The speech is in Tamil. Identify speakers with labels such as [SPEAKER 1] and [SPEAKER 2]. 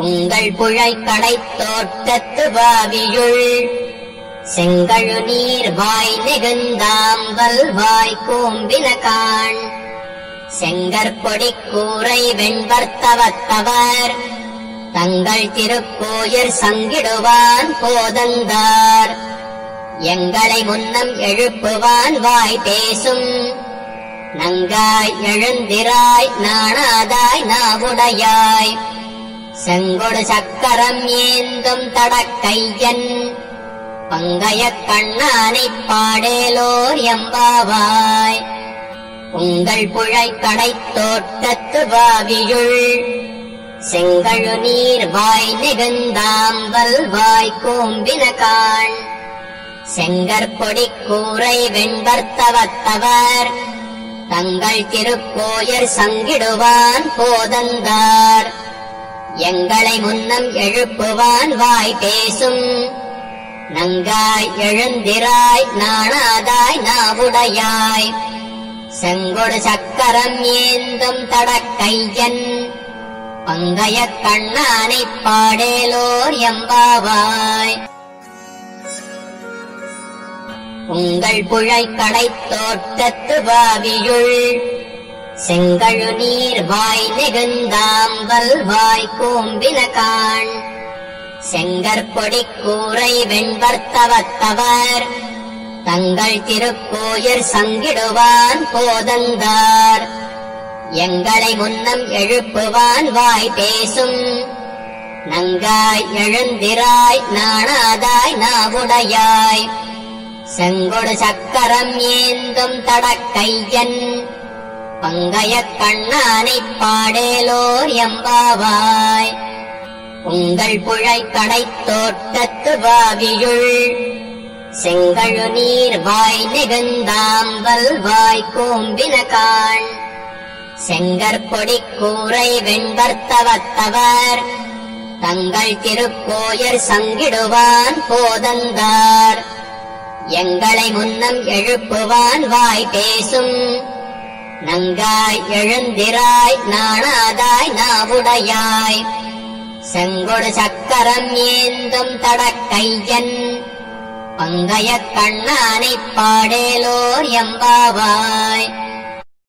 [SPEAKER 1] உங்கள் புழைக்கடை தோட்டத்து வாவியுள் செங்கழு நீர் வாய் நெகுந்தாம்பல் வாய் கூம்பினகான் செங்கற்பொடி கூரை வெண்பர்த்தவத்தவர் தங்கள் திருக்கோயிற் சங்கிடுவான் போதந்தார் எங்களை முன்னம் எழுப்புவான் வாய் பேசும் நங்காய் எழுந்திராய் நாணாதாய் நாவுடையாய் செங்கொடு சக்கரம் ஏந்தும் தடக்கையன் பங்கைய கண்ணானைப் பாடேலோர் எம்பாவாய் உங்கள் புழைக்கடை தோட்டத்து வாவியுள் செங்கழு நீர் வாய் நெகுந்தாம்பல் வாய் கூம்பினகான் செங்கற்பொடி கூரை வெண்பர்த்தவத்தவர் தங்கள் திருக்கோயிற் சங்கிடுவான் போதந்தார் எங்களை முன்னம் எழுப்புவான் வாய் பேசும் நங்காய் எழுந்திராய் நாணாதாய் நாவுடையாய் செங்கொடு சக்கரம் ஏந்தும் தடக்கையன் பங்கைய கண்ணானைப் பாடேலோர் எம்பாவாய் உங்கள் புழைக்கடை தோட்டத்து வாவியுள் செங்கழு நீர் வாய் நெகுந்தாம்பல் வாய் கூம்பினகான் செங்கற்பொடி கூரை வெண்பர்த்தவத்தவர் தங்கள் திருக்கோயிற் சங்கிடுவான் போதந்தார் எங்களை முன்னம் எழுப்புவான் வாய் பேசும் நங்காய் எழுந்திராய் நாணாதாய் நாவுடையாய் செங்கொடு சக்கரம் ஏந்தும் தடக்கையன் பங்கைய கண்ணானைப் பாடேலோர் எம்பாவாய் உங்கள் புழைக்கடை தோட்டத்து வாவியுள் செங்கழு நீர் வாய் நெகுந்தாம்பல் வாய் கூம்பினகான் செங்கற்பொடி கூரை வெண்பர்த்தவத்தவர் தங்கள் திருக்கோயிற் சங்கிடுவான் போதந்தார் எங்களை முன்னம் எழுப்புவான் வாய் பேசும் நங்காய் எழுந்திராய் நாணாதாய் நாவுடையாய் செங்கொடு சக்கரம் ஏந்தும் தடக்கையன் பங்கைய கண்ணானைப் பாடேலோர் எம்பாவாய் உங்கள் புழைக்கடை தோட்டத்து வாவியுள் செங்கழு நீர் வாய் நெகுந்தாம்பல் வாய் கூம்பினகான் செங்கற்பொடி கூரை வெண்பர்த்தவத்தவர் தங்கள் திருக்கோயிற் சங்கிடுவான் போதந்தார் எங்களை முன்னம் எழுப்புவான் வாய் பேசும் நங்காய் எழுந்திராய் நாணாதாய் நாவுடையாய் செங்கொடு சக்கரம் ஏந்தும் தடக்கையன் பங்கைய கண்ணானைப் பாடேலோர் எம்பாவாய்